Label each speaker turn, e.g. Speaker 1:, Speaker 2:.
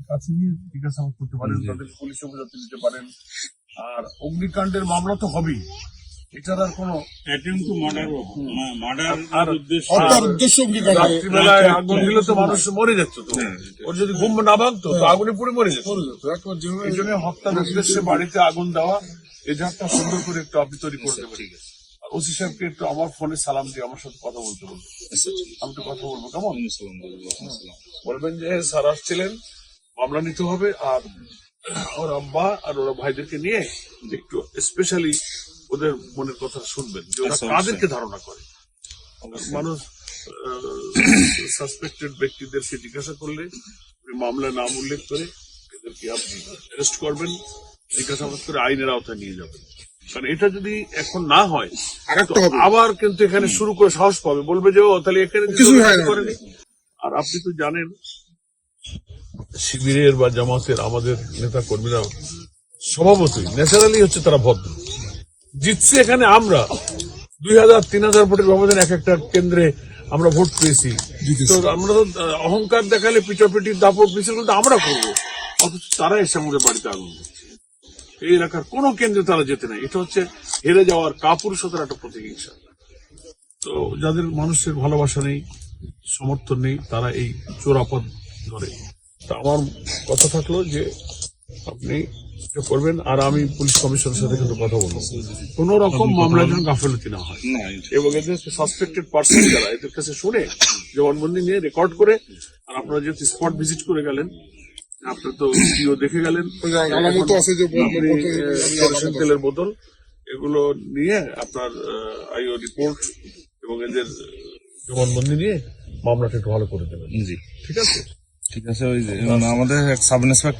Speaker 1: কাছে নিয়ে জিজ্ঞাসাবাদ করতে পারেন, তাদের পুলিশ অভিযাতে দিতে পারেন। আর অগ্নিকাণ্ডের মামলা তো হবেই, এটার আর কোনো রাত্রিবেলায় আগুন দিলে তো মানুষ মরে যাচ্ছে। তো ওর যদি ঘুম না ভাঙতো তো আগুনে পুড়ে মরে যেত। এই জন্য হত্যার উদ্দেশ্যে বাড়িতে আগুন দেওয়া, এই জায়গাটা সুন্দর করে একটু আপনি তৈরি করে দেবেন। ওসি সাহেবকে একটু আমার ফোনে সালাম দিয়ে আমার সাথে কথা বলতে বলবো, আমি তো কথা বলবো। কেমন বলবেন যে স্যার আসছিলেন, মামলা নিতে হবে, আর ওর আব্বা আর ওরা ভাইদেরকে নিয়ে একটু স্পেশালি ওদের মনের কথা শুনবেন যে ওরা কাদেরকে ধারণা করে। মানুষ সাসপেক্টেড ব্যক্তিদেরকে জিজ্ঞাসা করলে মামলা নাম উল্লেখ করে এদেরকে আপনি অ্যারেস্ট করবেন, জিজ্ঞাসাবাদ করে আইনের আওতায় নিয়ে যাবেন। কারণ এটা যদি এখন না হয় আবার কিন্তু এখানে শুরু করে সাহস পাবে, বলবে যে ও তাহলে এখানে করেনি। আর আপনি তো জানেন শিবিরের বা জামাতের আমাদের নেতা কর্মীরা স্বভাবতই ন্যাচারালি হচ্ছে তারা ভদ্র। জিতছে এখানে আমরা 2000-3000 ভোটের ব্যবধানে এক একটা কেন্দ্রে আমরা ভোট পেয়েছি। তো আমরা তো অহংকার দেখালে পিটাপিটি দাপট মিছিল কিন্তু আমরা করবো, অথচ তারা এসে আমাদের বাড়িতে আগুন দিচ্ছে। এই এলাকার কোন কেন্দ্রে তারা যেতে নাই। এটা হচ্ছে হেরে যাওয়ার কাপুরুষতার একটা প্রতিহিংসা। তো যাদের মানুষের ভালোবাসা নেই, সমর্থন নেই, তারা এই চোরাপথ ধরে। তা আমার কথা থাকলো যে আপনি করবেন, আর আমি পুলিশ কমিশনের সাথে কিন্তু কথা বলবো কোন রকম মামলা যেন গাফিলতি না হয়, এবং এদের সাসপেক্টেড পার্সন যারা এদের কাছে শুনে জবানবন্দি নিয়ে রেকর্ড করে। আর আপনারা যেহেতু স্পট ভিজিট করে গেলেন, আপনার তো প্রিয় দেখে গেলেন কেরোসিন তেলের বোতল, এগুলো নিয়ে আপনার আইও রিপোর্ট এবং এদের জবানবন্দি নিয়ে মামলাটা একটু ভালো করে দেবেন। ঠিক আছে,
Speaker 2: ঠিক আছে। ওই যে আমাদের সাব ইন্সপেক্টর